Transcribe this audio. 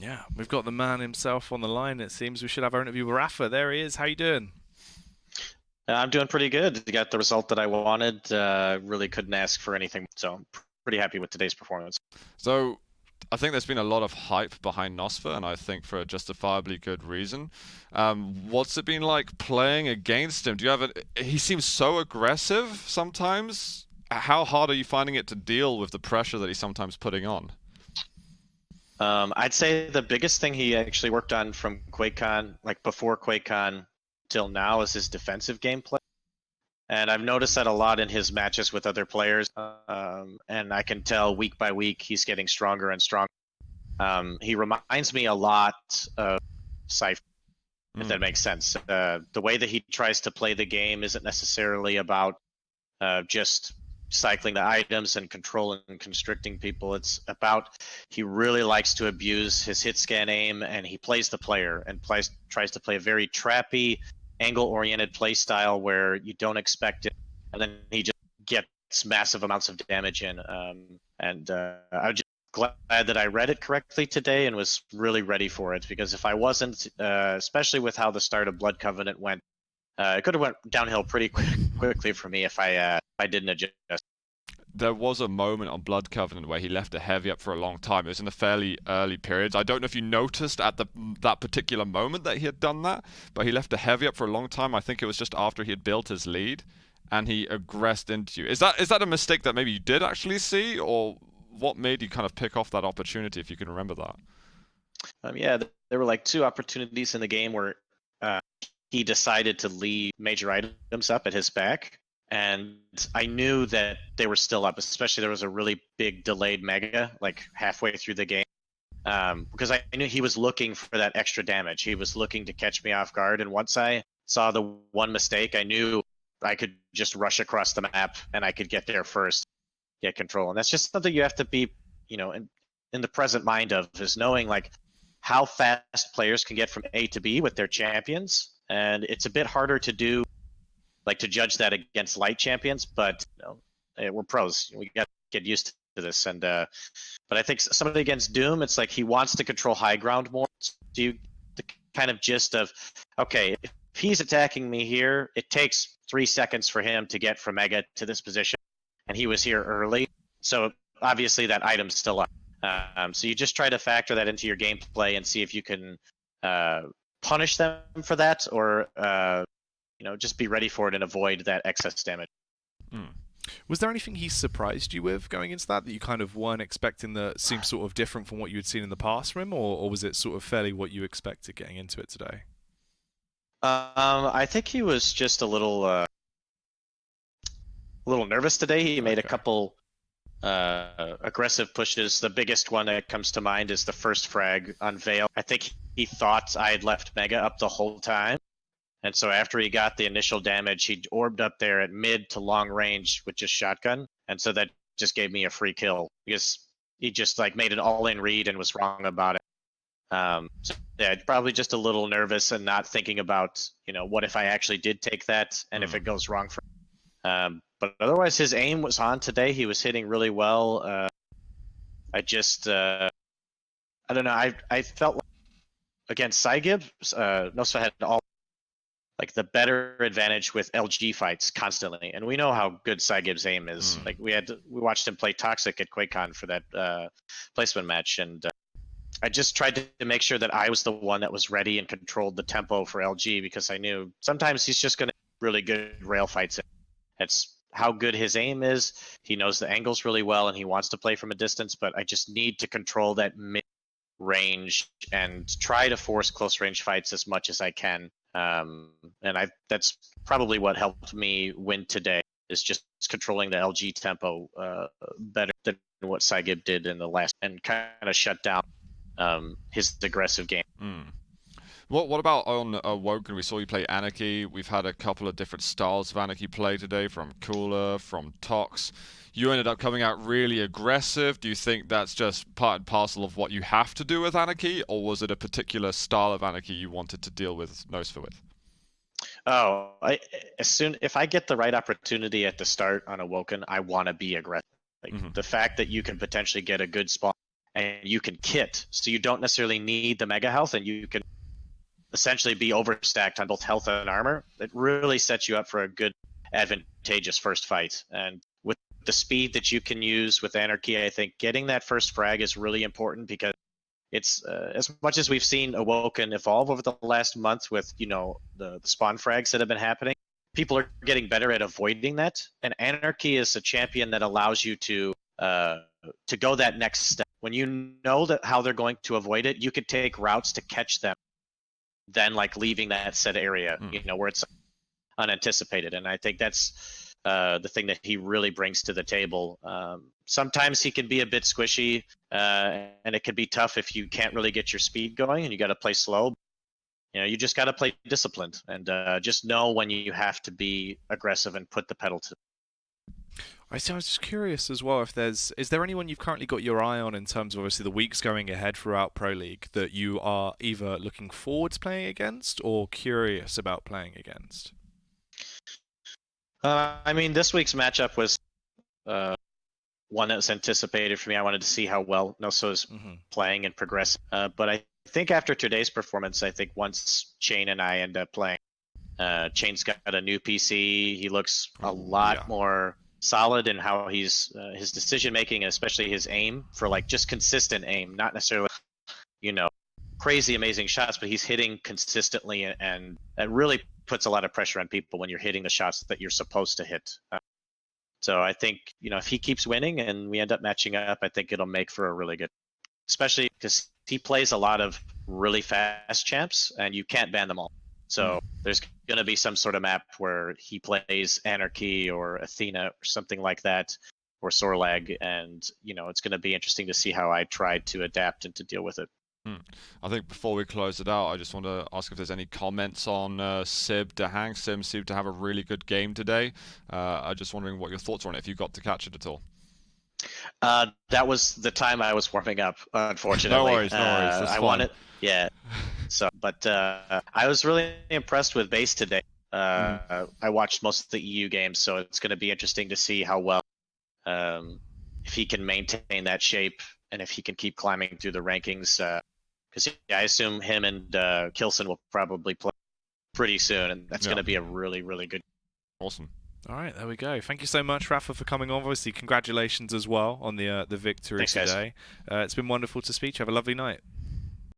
Yeah, we've got the man himself on the line. It seems we should have our interview with Rapha. There he is. How you doing? I'm doing pretty good. Got the result that I wanted. Really couldn't ask for anything. So I'm pretty happy with today's performance. So I think there's been a lot of hype behind Nosfa, and I think for a justifiably good reason. What's it been like playing against him? Do you have it? He seems so aggressive sometimes. How hard are you finding it to deal with the pressure that he's sometimes putting on? I'd say the biggest thing he actually worked on from QuakeCon, like before QuakeCon till now, is his defensive gameplay. And I've noticed that a lot in his matches with other players. And I can tell week by week he's getting stronger and stronger. He reminds me a lot of Cypher, if that makes sense. The way that he tries to play the game isn't necessarily about just cycling the items and controlling and constricting people. It's about he really likes to abuse his hit scan aim, and he plays the player and tries to play a very trappy, angle-oriented play style where you don't expect it, and then he just gets massive amounts of damage in. I was just glad that I read it correctly today and was really ready for it, because if I wasn't, especially with how the start of Blood Covenant went, it could have went downhill pretty quickly for me if I didn't adjust. There was a moment on Blood Covenant where he left a heavy up for a long time. It was in the fairly early periods. I don't know if you noticed at that particular moment that he had done that, but he left a heavy up for a long time. I think it was just after he had built his lead, and he aggressed into you. Is that a mistake that maybe you did actually see, or what made you kind of pick off that opportunity, if you can remember that? Yeah, there were like two opportunities in the game where uh, he decided to leave major items up at his back, and I knew that they were still up. Especially there was a really big delayed mega like halfway through the game, because I knew he was looking for that extra damage. He was looking to catch me off guard, and once I saw the one mistake, I knew I could just rush across the map and I could get there first, get control. And that's just something you have to be, in the present mind of, is knowing like how fast players can get from A to B with their champions. And it's a bit harder to do, like to judge that against light champions, but we're pros. We got to get used to this. And but I think somebody against Doom, it's like he wants to control high ground more. So the kind of gist of, okay, if he's attacking me here, it takes 3 seconds for him to get from Mega to this position, and he was here early. So obviously that item's still up. So you just try to factor that into your gameplay and see if you can punish them for that, or just be ready for it and avoid that excess damage. Was there anything he surprised you with going into that you kind of weren't expecting, that seemed sort of different from what you had seen in the past from him, or was it sort of fairly what you expected getting into it today? I think he was just a little nervous today. He made a couple aggressive pushes. The biggest one that comes to mind is the first frag on Veil. I think he thought I had left Mega up the whole time. And so after he got the initial damage, he orbed up there at mid to long range with just shotgun. And so that just gave me a free kill, because he just like made an all-in read and was wrong about it. So yeah, probably just a little nervous and not thinking about, what if I actually did take that and if it goes wrong for him. But otherwise, his aim was on today. He was hitting really well. I don't know. I felt like against Saigib, Nosfa had all like the better advantage with LG fights constantly, and we know how good Saigib's aim is. Like we watched him play Toxic at QuakeCon for that placement match, and I just tried to make sure that I was the one that was ready and controlled the tempo for LG, because I knew sometimes he's just going to really good rail fights. That's how good his aim is. He knows the angles really well, and he wants to play from a distance, but I just need to control that mid range and try to force close range fights as much as I can. And that's probably what helped me win today, is just controlling the LG tempo better than what Saigib did in the last, and kind of shut down his aggressive game. What about on Woken? We saw you play Anarchy. We've had a couple of different styles of Anarchy play today, from Cooler, from Tox. You ended up coming out really aggressive. Do you think that's just part and parcel of what you have to do with Anarchy, or was it a particular style of Anarchy you wanted to deal with Nosfa with? Oh, if I get the right opportunity at the start on Awoken, I want to be aggressive. Like the fact that you can potentially get a good spawn and you can kit, so you don't necessarily need the mega health, and you can essentially be overstacked on both health and armor. It really sets you up for a good, advantageous first fight. And with the speed that you can use with Anarchy, I think getting that first frag is really important, because it's as much as we've seen Awoken evolve over the last month with the spawn frags that have been happening, people are getting better at avoiding that. And Anarchy is a champion that allows you to go that next step. When you know that how they're going to avoid it, you could take routes to catch them, then like leaving that said area, where it's unanticipated. And I think that's the thing that he really brings to the table. Sometimes he can be a bit squishy, and it can be tough if you can't really get your speed going and you got to play slow. You just got to play disciplined, and just know when you have to be aggressive and put the pedal to. I was just curious as well, if is there anyone you've currently got your eye on in terms of obviously the weeks going ahead throughout Pro League that you are either looking forward to playing against or curious about playing against? I mean, this week's matchup was one that was anticipated for me. I wanted to see how well Nosfa is playing and progressing. But I think after today's performance, I think once Chain and I end up playing, Chain's got a new PC. He looks a lot more solid in how he's his decision making, and especially his aim for like just consistent aim, not necessarily crazy amazing shots, but he's hitting consistently, and that really puts a lot of pressure on people when you're hitting the shots that you're supposed to hit. So I think if he keeps winning and we end up matching up, I think it'll make for a really good, especially because he plays a lot of really fast champs and you can't ban them all. So there's going to be some sort of map where he plays Anarchy or Athena or something like that, or Sorlag, and it's going to be interesting to see how I try to adapt and to deal with it. I think before we close it out, I just want to ask if there's any comments on Sib Dahang. Sim seemed to have a really good game today. I'm just wondering what your thoughts are on it, if you got to catch it at all. That was the time I was warming up, unfortunately. No worries. That's fine. wanted, yeah. So, but I was really impressed with Base today. I watched most of the EU games, so it's going to be interesting to see how well, if he can maintain that shape and if he can keep climbing through the rankings. Because I assume him and Kilson will probably play pretty soon, and that's going to be a really, really good. Awesome. All right, there we go. Thank you so much, Rapha, for coming on. Obviously, congratulations as well on the victory today. It's been wonderful to speak to you. Have a lovely night.